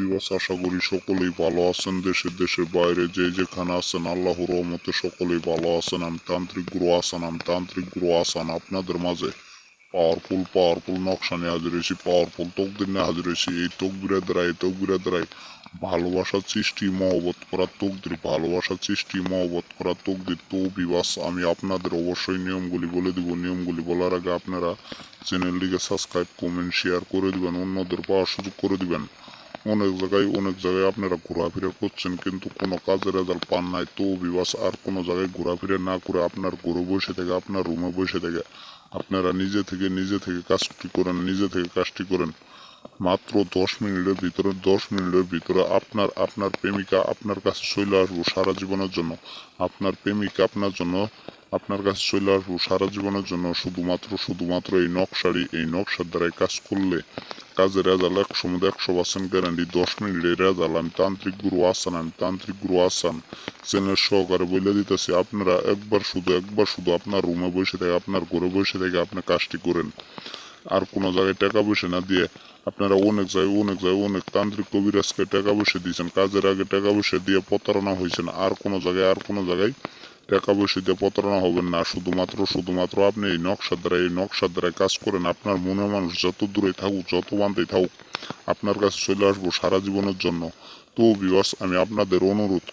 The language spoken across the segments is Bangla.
বিবাস আশা করি সকলেই ভালো আছেন। দেশের বাইরে যে যেখানে আছেন আল্লাহর রহমতে সকলেই ভালো আছেন। আমি তান্ত্রিক গুরু আসান আপনাদের মাঝে পাওয়ারফুল নকশা নিয়ে হাজির হয়েছি, পাওয়ারফুল তকদির নিয়ে হাজির হয়েছি। এই তকবিরের দ্বারাই ভালোবাসার সৃষ্টি মহব্বত করার তকদির, ভালোবাসার সৃষ্টি মহব্বত করার তকদির। তো বিবাস আমি আপনাদের অবশ্যই নিয়মগুলি বলে দিব। নিয়মগুলি বলার আগে আপনারা চ্যানেলটিকে সাবস্ক্রাইব, কমেন্ট, শেয়ার করে দিবেন, অন্যদের পাওয়ার সুযোগ করে দিবেন। অনেক জায়গায় আপনারা ঘোরাফেরা করছেন কিন্তু কোনো কাজের রেজাল্ট পান নাই। তো বিবাস আর কোনো জায়গায় ঘোরাফেরা না করে আপনার ঘরে বসে থেকে, আপনার রুমে বসে থেকে আপনারা নিজে থেকে কাজটি করেন। মাত্র 10 মিনিটের ভিতরে আপনার প্রেমিকা আপনার কাছে চলে আসবো সারা জীবনের জন্য। আপনার প্রেমিকা আপনার কাছে চলে আসবো সারা জীবনের জন্য। শুধুমাত্র এই নকশার দ্বারাই কাজ করলে কাজের রেজাল্ট 100% গ্যারান্টি। 10 মিনিটের রেজাল্ট। আমি তান্ত্রিক গুরু আসান চ্যানেল সহকারে বলে দিতেছি। আপনারা একবার শুধু আপনার রুমে বসে থেকে, আপনার ঘরে বসে থেকে আপনি কাজটি করেন। আর কোনো জায়গায় টাকা পয়সা না দিয়ে, আপনারা অনেক তান্ত্রিক কবিরাজকে টাকা পয়সা দিয়েছেন, কাজের আগে টাকা পয়সা দিয়ে প্রতারণা হয়েছেন। আর কোনো জায়গায় টাকা পয়সা দিয়ে প্রতারণা হবেন না। শুধুমাত্র আপনি এই নকশার দ্বারাই কাজ করেন। আপনার মনের মানুষ যত দূরে থাকুক, যত বান্ধেই থাকুক, আপনার কাছে চলে আসবো সারা জীবনের জন্য। তো ভিউয়ার্স আমি আপনাদের অনুরোধ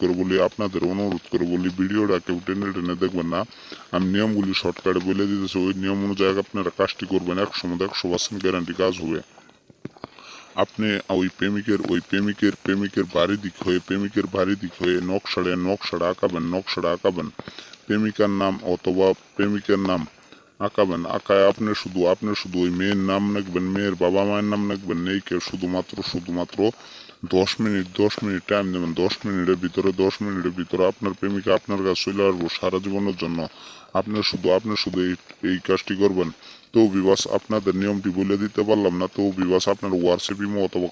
করে বলি ভিডিওটা কেউ টেনে দেখবেন না। আমি নিয়মগুলি শর্টকাটে বলে দিতেছি, ওই নিয়ম অনুযায়ী আপনারা কাজটি করবেন। 100% গ্যারান্টি কাজ হবে। আপনি প্রেমিকের বাড়ি দিক হয়ে নকশাটা আঁকাবেন। প্রেমিকের নাম আঁকাবেন। আঁকায় আপনি শুধু ওই মেয়ের নাম লিখবেন, মেয়ের বাবা মায়ের নাম লিখবেন। নেই কেউ শুধুমাত্র 10 মিনিট টাইম নেবেন। 10 মিনিটের ভিতরে আপনার প্রেমিকা আপনার কাছে চলে আসবো সারা জীবনের জন্য। আপনি শুধু এই কাজটি করবেন। তো বিবাস আপনাদের নিয়মটি বলে দিতে পারলাম না। তো বিবাস আপনার হোয়াটসঅ্যাপ, ইমো অথবা